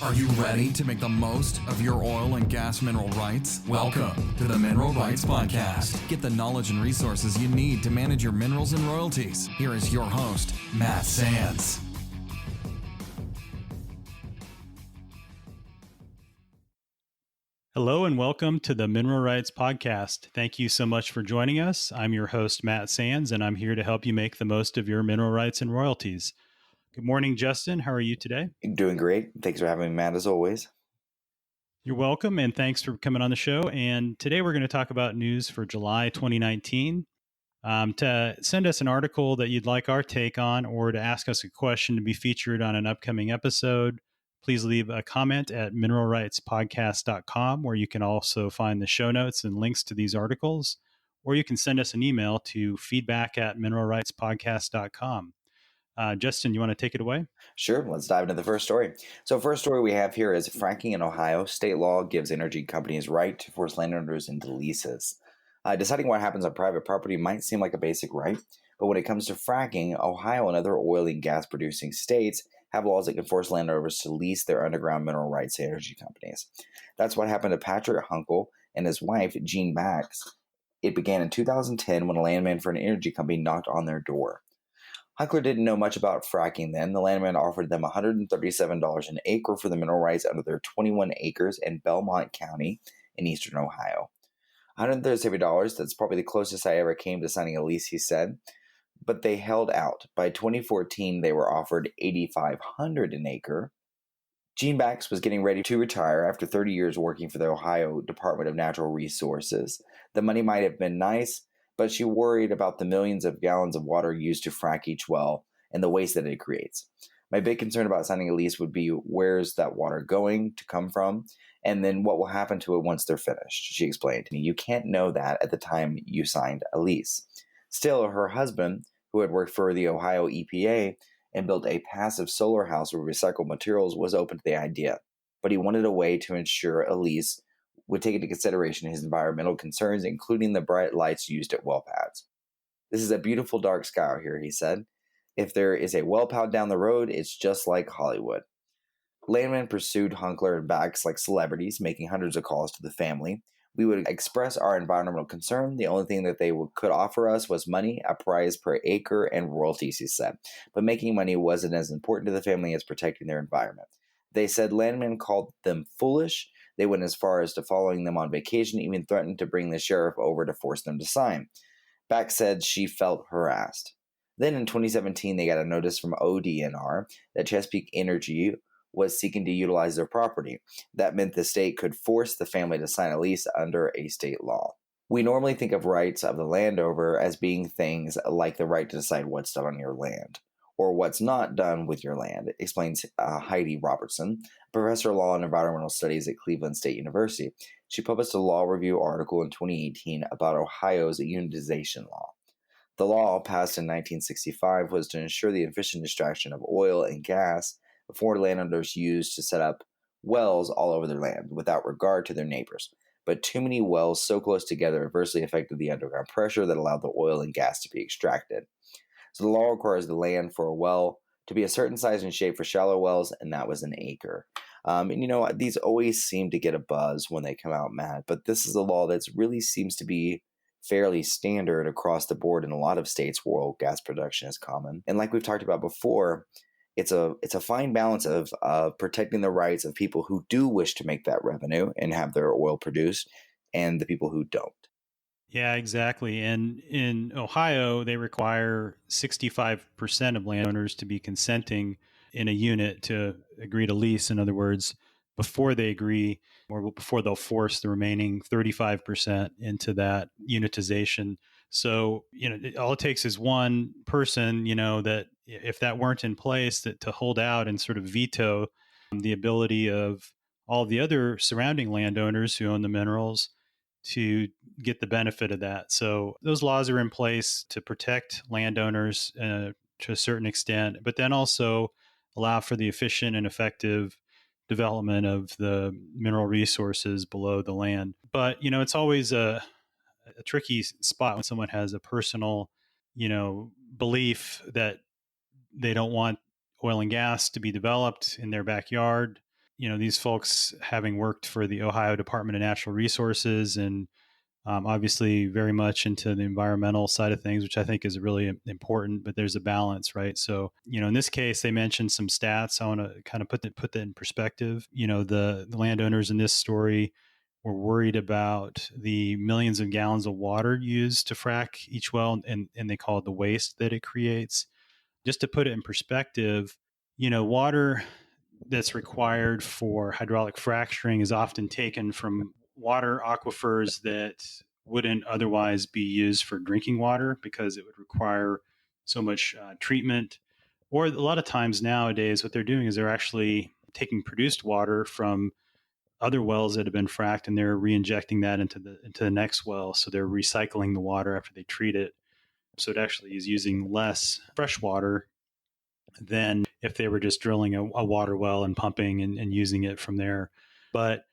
Are you ready to make the most of your oil and gas mineral rights? Welcome to the Mineral Rights Podcast. Get the knowledge and resources you need to manage your minerals and royalties. Here is your host, Matt Sands. Hello and welcome to the Mineral Rights Podcast. Thank you so much for joining us. I'm your host, Matt Sands, and I'm here to help you make the most of your mineral rights and royalties. Good morning, Justin. How are you today? Doing great. Thanks for having me, Matt, as always. You're welcome, and thanks for coming on the show. And today we're going to talk about news for July 2019. To send us an article that you'd like our take on, or to ask us a question to be featured on an upcoming episode, please leave a comment at mineralrightspodcast.com, where you can also find the show notes and links to these articles, or you can send us an email to feedback@mineralrightspodcast.com. Justin, you want to take it away? Sure. Let's dive into the first story. So first story we have here is fracking in Ohio. State law gives energy companies right to force landowners into leases. Deciding what happens on private property might seem like a basic right, but when it comes to fracking, Ohio and other oil and gas producing states have laws that can force landowners to lease their underground mineral rights to energy companies. That's what happened to Patrick Hunkel and his wife, Jean Bax. It began in 2010 when a landman for an energy company knocked on their door. Hunkler didn't know much about fracking then. The landman offered them $137 an acre for the mineral rights under their 21 acres in Belmont County in eastern Ohio. $137, that's probably the closest I ever came to signing a lease, he said. But they held out. By 2014, they were offered $8,500 an acre. Jean Bax was getting ready to retire after 30 years working for the Ohio Department of Natural Resources. The money might have been nice, but she worried about the millions of gallons of water used to frack each well and the waste that it creates. My big concern about signing a lease would be where's that water going to come from, and then what will happen to it once they're finished, she explained to me. You can't know that at the time you signed a lease. Still, her husband, who had worked for the Ohio EPA and built a passive solar house with recycled materials, was open to the idea, but he wanted a way to ensure a lease would take into consideration his environmental concerns, including the bright lights used at well pads. This is a beautiful dark sky out here, he said. If there is a well pad down the road, it's just like Hollywood. Landmen pursued Hunkler and Bax like celebrities, making hundreds of calls to the family. We would express our environmental concern. The only thing that they could offer us was money, a price per acre, and royalties, he said. But making money wasn't as important to the family as protecting their environment. They said landmen called them foolish. They went as far as to following them on vacation, even threatened to bring the sheriff over to force them to sign. Bax said she felt harassed. Then in 2017, they got a notice from ODNR that Chesapeake Energy was seeking to utilize their property. That meant the state could force the family to sign a lease under a state law. We normally think of rights of the landowner as being things like the right to decide what's done on your land, or what's not done with your land, explains Heidi Robertson, professor of law and environmental studies at Cleveland State University. She published a law review article in 2018 about Ohio's unitization law. The law, passed in 1965, was to ensure the efficient extraction of oil and gas before landowners used to set up wells all over their land without regard to their neighbors. But too many wells so close together adversely affected the underground pressure that allowed the oil and gas to be extracted. So the law requires the land for a well to be a certain size and shape for shallow wells, and that was an acre. These always seem to get a buzz when they come out, Matt, but this is a law that really seems to be fairly standard across the board in a lot of states where oil gas production is common. And like we've talked about before, it's a fine balance of protecting the rights of people who do wish to make that revenue and have their oil produced, and the people who don't. Yeah, exactly. And in Ohio, they require 65% of landowners to be consenting in a unit to agree to lease. In other words, before they agree or before they'll force the remaining 35% into that unitization. So, all it takes is one person, that if that weren't in place, that to hold out and sort of veto the ability of all the other surrounding landowners who own the minerals to get the benefit of that. So those laws are in place to protect landowners to a certain extent, but then also allow for the efficient and effective development of the mineral resources below the land. But, it's always a tricky spot when someone has a personal, belief that they don't want oil and gas to be developed in their backyard. these folks, having worked for the Ohio Department of Natural Resources and obviously very much into the environmental side of things, which I think is really important, but there's a balance, right? So, in this case, they mentioned some stats. I want to kind of put that in perspective. The landowners in this story were worried about the millions of gallons of water used to frack each well, and they call it the waste that it creates. Just to put it in perspective, water that's required for hydraulic fracturing is often taken from water aquifers that wouldn't otherwise be used for drinking water because it would require so much treatment. Or a lot of times nowadays, what they're doing is they're actually taking produced water from other wells that have been fracked and they're re-injecting that into the next well. So they're recycling the water after they treat it. So it actually is using less fresh water than if they were just drilling a water well and pumping and using it from there. But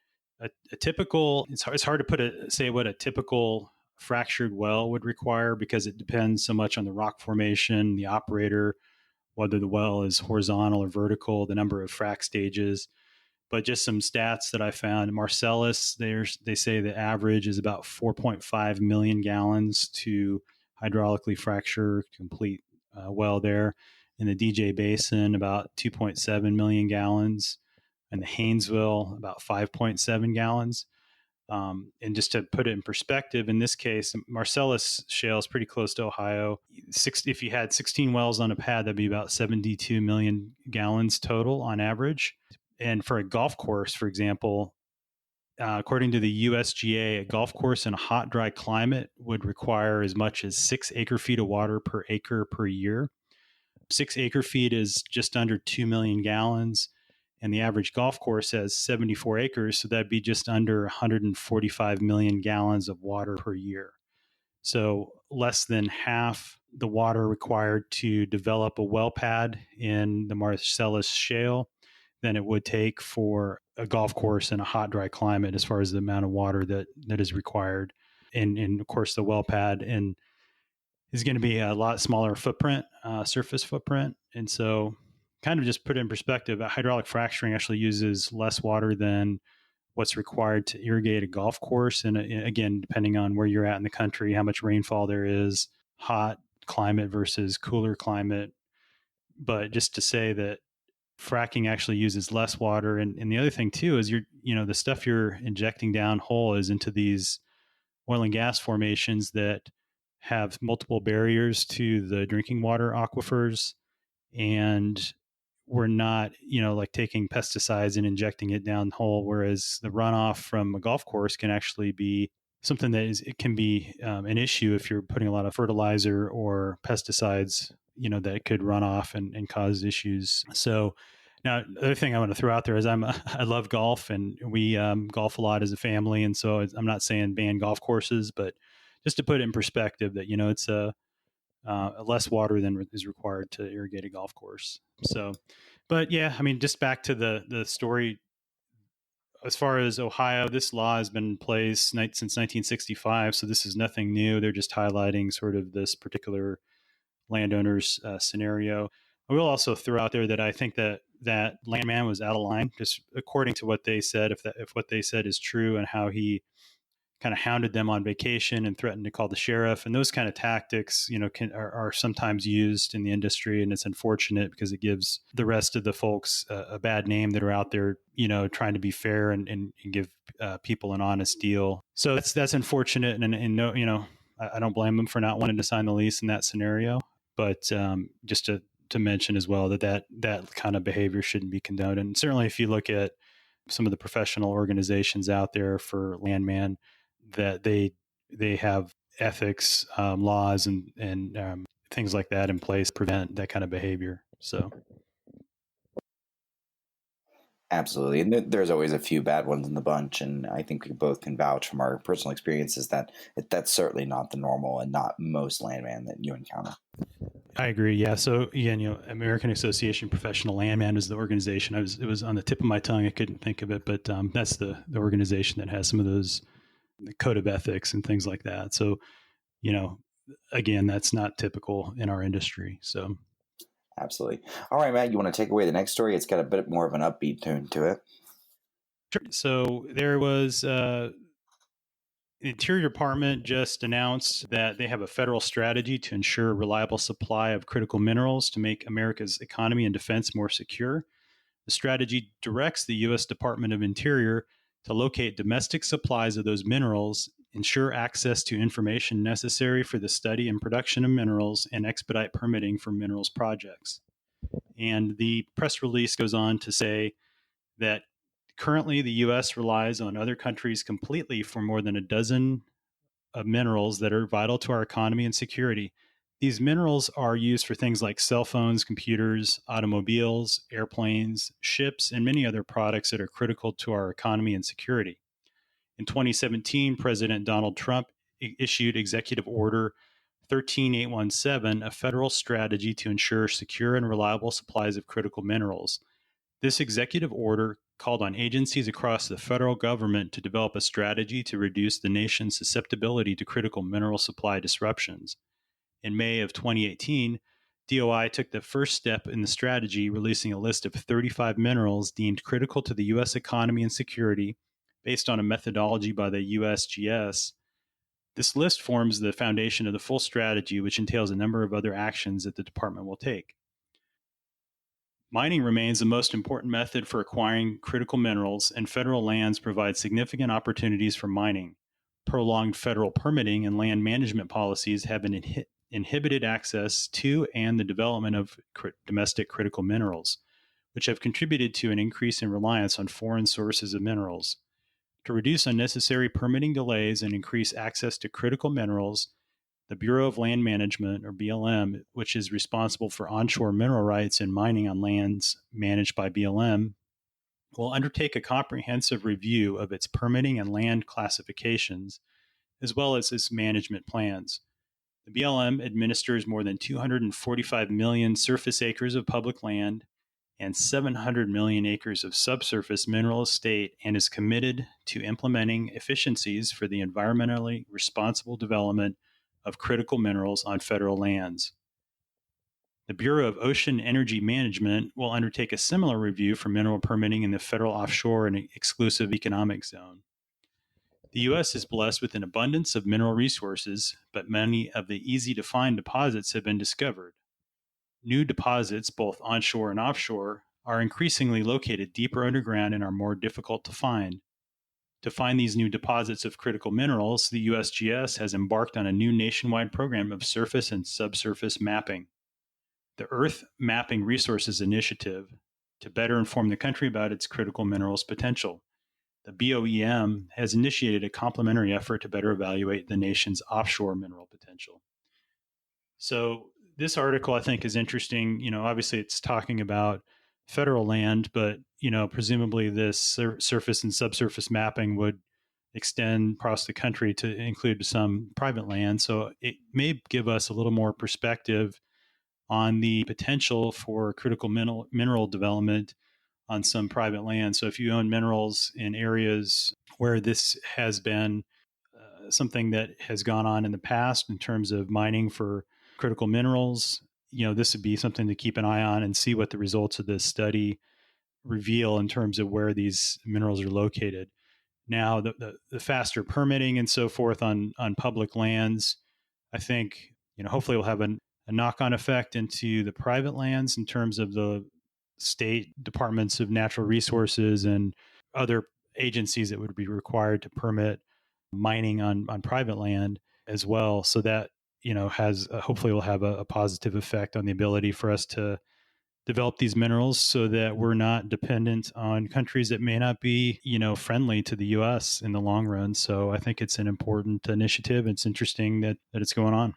a typical, it's hard to say what a typical fractured well would require because it depends so much on the rock formation, the operator, whether the well is horizontal or vertical, the number of frac stages. But just some stats that I found: Marcellus, they say the average is about 4.5 million gallons to hydraulically fracture complete well there. In the DJ Basin, about 2.7 million gallons. In the Haynesville, about 5.7 gallons. And just to put it in perspective, in this case, Marcellus Shale is pretty close to Ohio. If you had 16 wells on a pad, that'd be about 72 million gallons total on average. And for a golf course, for example, according to the USGA, a golf course in a hot, dry climate would require as much as 6 acre feet of water per acre per year. 6 acre feet is just under 2 million gallons. And the average golf course has 74 acres. So that'd be just under 145 million gallons of water per year. So less than half the water required to develop a well pad in the Marcellus Shale than it would take for a golf course in a hot, dry climate as far as the amount of water that is required. And of course, the well pad is going to be a lot smaller footprint, surface footprint. And so kind of just put it in perspective, hydraulic fracturing actually uses less water than what's required to irrigate a golf course. And again, depending on where you're at in the country, how much rainfall there is, hot climate versus cooler climate. But just to say that fracking actually uses less water. And the other thing too is the stuff you're injecting down hole is into these oil and gas formations that have multiple barriers to the drinking water aquifers. And we're not, like taking pesticides and injecting it down the hole, whereas the runoff from a golf course can actually be something it can be an issue if you're putting a lot of fertilizer or pesticides, that could run off and cause issues. So now, the other thing I want to throw out there is I love golf, and we golf a lot as a family. And so I'm not saying ban golf courses, but just to put it in perspective that, it's less water than is required to irrigate a golf course. So, but yeah, I mean, just back to the story. As far as Ohio, this law has been in place since 1965. So this is nothing new. They're just highlighting sort of this particular landowner's scenario. I will also throw out there that I think that landman was out of line, just according to what they said. If what they said is true, and how he kind of hounded them on vacation and threatened to call the sheriff, and those kind of tactics, are sometimes used in the industry, and it's unfortunate because it gives the rest of the folks a bad name that are out there, trying to be fair and give people an honest deal. So that's unfortunate, and no, I don't blame them for not wanting to sign the lease in that scenario. But just to mention as well that kind of behavior shouldn't be condoned. And certainly, if you look at some of the professional organizations out there for landman, that they have ethics, laws, and things like that in place to prevent that kind of behavior. So. Absolutely. And there's always a few bad ones in the bunch. And I think we both can vouch from our personal experiences that that's certainly not the normal and not most landman that you encounter. I agree. Yeah. So again, American Association of Professional Landman is the organization. It was on the tip of my tongue. I couldn't think of it, but that's the organization that has some of those, the code of ethics and things like that. So, again, that's not typical in our industry. So. Absolutely. All right, Matt, you want to take away the next story? It's got a bit more of an upbeat tune to it. So there was the Interior Department just announced that they have a federal strategy to ensure a reliable supply of critical minerals to make America's economy and defense more secure. The strategy directs the U.S. Department of Interior to locate domestic supplies of those minerals, ensure access to information necessary for the study and production of minerals, and expedite permitting for minerals projects. And the press release goes on to say that currently the U.S. relies on other countries completely for more than a dozen of minerals that are vital to our economy and security. These minerals are used for things like cell phones, computers, automobiles, airplanes, ships, and many other products that are critical to our economy and security. In 2017, President Donald Trump issued Executive Order 13817, a federal strategy to ensure secure and reliable supplies of critical minerals. This executive order called on agencies across the federal government to develop a strategy to reduce the nation's susceptibility to critical mineral supply disruptions. In May of 2018, DOI took the first step in the strategy, releasing a list of 35 minerals deemed critical to the U.S. economy and security based on a methodology by the USGS. This list forms the foundation of the full strategy, which entails a number of other actions that the department will take. Mining remains the most important method for acquiring critical minerals, and federal lands provide significant opportunities for mining. Prolonged federal permitting and land management policies have inhibited access to and the development of domestic critical minerals, which have contributed to an increase in reliance on foreign sources of minerals. To reduce unnecessary permitting delays and increase access to critical minerals, the Bureau of Land Management, or BLM, which is responsible for onshore mineral rights and mining on lands managed by BLM, will undertake a comprehensive review of its permitting and land classifications, as well as its management plans. The BLM administers more than 245 million surface acres of public land and 700 million acres of subsurface mineral estate and is committed to implementing efficiencies for the environmentally responsible development of critical minerals on federal lands. The Bureau of Ocean Energy Management will undertake a similar review for mineral permitting in the federal offshore and exclusive economic zone. The U.S. is blessed with an abundance of mineral resources, but many of the easy-to-find deposits have been discovered. New deposits, both onshore and offshore, are increasingly located deeper underground and are more difficult to find. To find these new deposits of critical minerals, the USGS has embarked on a new nationwide program of surface and subsurface mapping. The Earth Mapping Resources Initiative, to better inform the country about its critical minerals potential. The BOEM has initiated a complementary effort to better evaluate the nation's offshore mineral potential. So this article, I think, is interesting. Obviously it's talking about federal land, but, presumably this surface and subsurface mapping would extend across the country to include some private land. So it may give us a little more perspective on the potential for critical mineral development on some private land. So if you own minerals in areas where this has been something that has gone on in the past in terms of mining for critical minerals, this would be something to keep an eye on and see what the results of this study reveal in terms of where these minerals are located. Now, the faster permitting and so forth on public lands, I think, hopefully will have a knock-on effect into the private lands in terms of the state departments of natural resources and other agencies that would be required to permit mining on private land as well. So that, has hopefully will have a positive effect on the ability for us to develop these minerals so that we're not dependent on countries that may not be, friendly to the U.S. in the long run. So I think it's an important initiative. It's interesting that it's going on.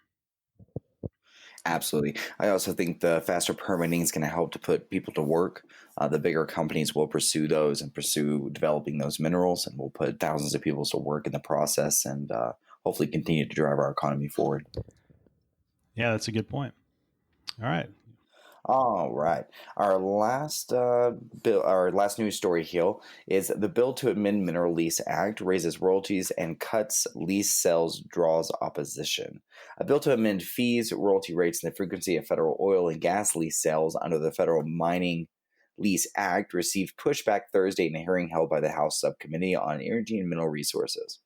Absolutely. I also think the faster permitting is going to help to put people to work. The bigger companies will pursue those and pursue developing those minerals, and we'll put thousands of people to work in the process and hopefully continue to drive our economy forward. Yeah, that's a good point. All right. All right. Our last our last news story here is the bill to amend Mineral Lease Act raises royalties and cuts lease sales draws opposition. A bill to amend fees, royalty rates, and the frequency of federal oil and gas lease sales under the Federal Mining Lease Act received pushback Thursday in a hearing held by the House Subcommittee on Energy and Mineral Resources.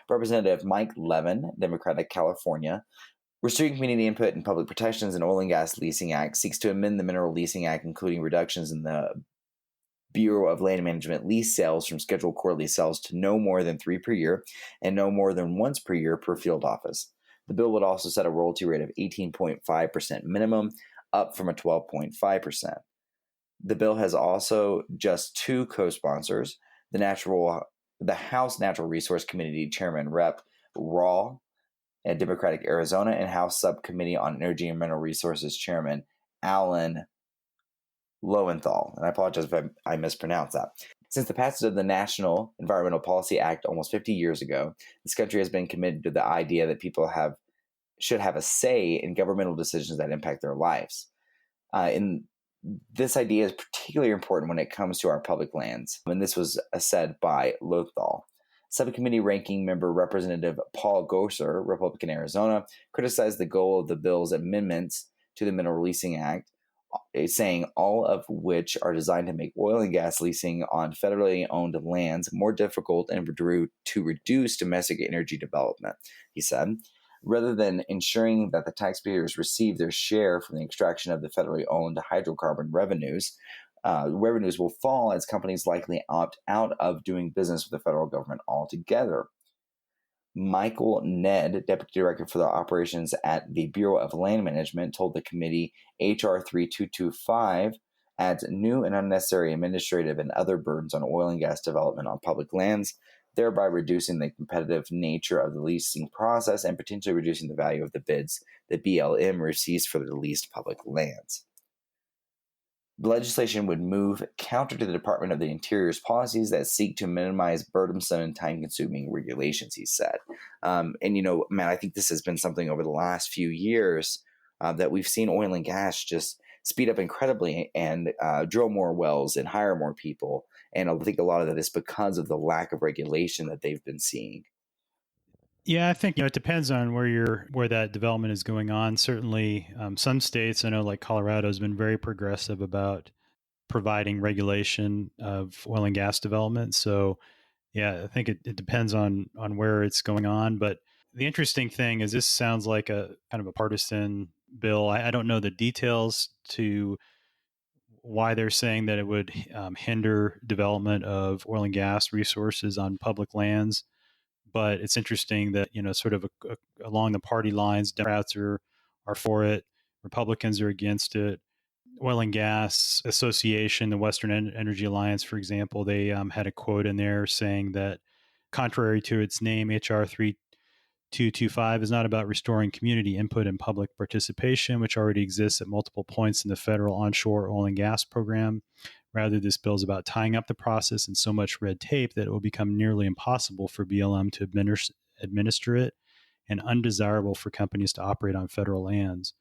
Representative Mike Levin, Democratic California, restricting community input and public protections in Oil and Gas Leasing Act, seeks to amend the Mineral Leasing Act, including reductions in the Bureau of Land Management lease sales from scheduled quarterly sales to no more than 3 per year and no more than once per year per field office. The bill would also set a royalty rate of 18.5% minimum, up from a 12.5%. The bill has also just 2 co-sponsors, the House Natural Resource Committee Chairman Rep. Raw and Democratic Arizona, and House Subcommittee on Energy and Mineral Resources Chairman Alan Lowenthal. And I apologize if I mispronounced that. Since the passage of the National Environmental Policy Act almost 50 years ago, this country has been committed to the idea that people should have a say in governmental decisions that impact their lives. And this idea is particularly important when it comes to our public lands. And this was said by Lothal. Subcommittee ranking member Representative Paul Gosar, Republican Arizona, criticized the goal of the bill's amendments to the Mineral Leasing Act, saying all of which are designed to make oil and gas leasing on federally owned lands more difficult and to reduce domestic energy development. He said, rather than ensuring that the taxpayers receive their share from the extraction of the federally owned hydrocarbon revenues, revenues will fall as companies likely opt out of doing business with the federal government altogether. Michael Ned, Deputy Director for the Operations at the Bureau of Land Management, told the committee H.R. 3225 adds new and unnecessary administrative and other burdens on oil and gas development on public lands, thereby reducing the competitive nature of the leasing process and potentially reducing the value of the bids that BLM receives for the leased public lands. The legislation would move counter to the Department of the Interior's policies that seek to minimize burdensome and time-consuming regulations, he said. Matt, I think this has been something over the last few years that we've seen oil and gas just speed up incredibly and drill more wells and hire more people. And I think a lot of that is because of the lack of regulation that they've been seeing. Yeah, I think it depends on where that development is going on. Certainly, some states, I know like Colorado has been very progressive about providing regulation of oil and gas development. So, yeah, I think it depends on where it's going on. But the interesting thing is this sounds like a kind of a partisan bill. I don't know the details to why they're saying that it would hinder development of oil and gas resources on public lands. But it's interesting that, sort of along the party lines, Democrats are for it, Republicans are against it. Oil and Gas Association, the Western Energy Alliance, for example, they had a quote in there saying that contrary to its name, HR 3225 is not about restoring community input and public participation, which already exists at multiple points in the federal onshore oil and gas program. Rather, this bill is about tying up the process in so much red tape that it will become nearly impossible for BLM to administer it and undesirable for companies to operate on federal lands.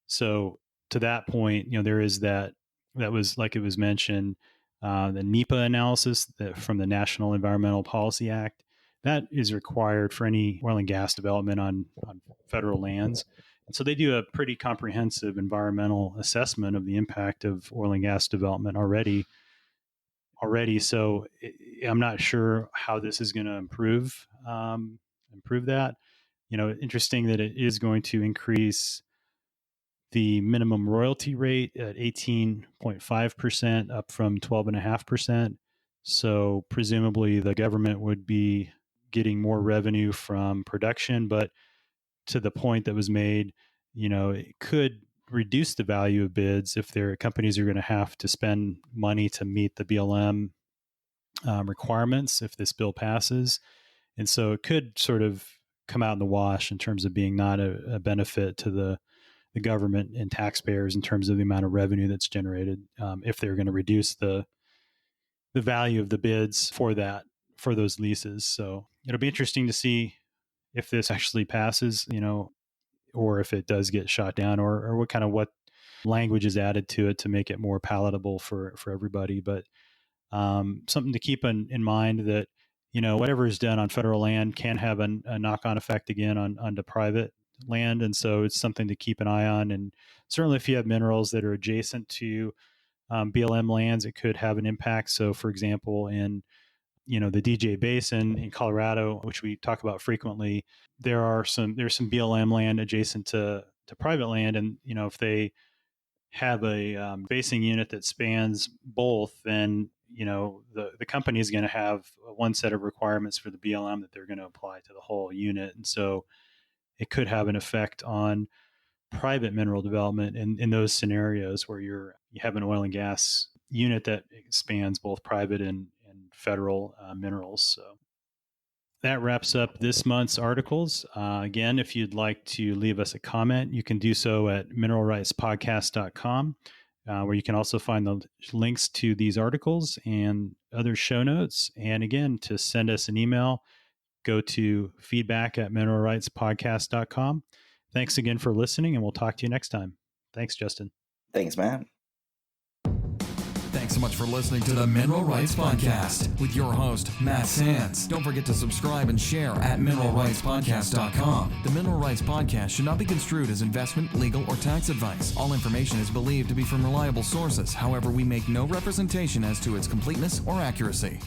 So to that point, there is that was, like it was mentioned, the NEPA analysis from the National Environmental Policy Act. That is required for any oil and gas development on federal lands. And so they do a pretty comprehensive environmental assessment of the impact of oil and gas development already. So I'm not sure how this is going to improve that. Interesting that it is going to increase the minimum royalty rate at 18.5%, up from 12.5%. So presumably the government would be getting more revenue from production, but to the point that was made, it could reduce the value of bids if their companies are going to have to spend money to meet the BLM requirements if this bill passes. And so it could sort of come out in the wash in terms of being not a benefit to the government and taxpayers in terms of the amount of revenue that's generated if they're going to reduce the value of the bids for those leases. So it'll be interesting to see if this actually passes, or if it does get shot down, or what language is added to it to make it more palatable for everybody. But something to keep in mind that whatever is done on federal land can have a knock-on effect again onto private land, and so it's something to keep an eye on. And certainly if you have minerals that are adjacent to BLM lands, it could have an impact. So, for example, in the DJ Basin in Colorado, which we talk about frequently, there's some BLM land adjacent to private land, and if they have a basing unit that spans both, then the company is going to have one set of requirements for the BLM that they're going to apply to the whole unit, and so it could have an effect on private mineral development in those scenarios where you have an oil and gas unit that spans both private and federal minerals. So that wraps up this month's articles. Again, if you'd like to leave us a comment, you can do so at mineralrightspodcast.com, where you can also find the links to these articles and other show notes. And again, to send us an email, go to feedback@mineralrightspodcast.com. Thanks again for listening, and we'll talk to you next time. Thanks, Justin. Thanks, Matt. Thanks so much for listening to the Mineral Rights Podcast with your host, Matt Sands. Don't forget to subscribe and share at mineralrightspodcast.com. The Mineral Rights Podcast should not be construed as investment, legal, or tax advice. All information is believed to be from reliable sources. However, we make no representation as to its completeness or accuracy.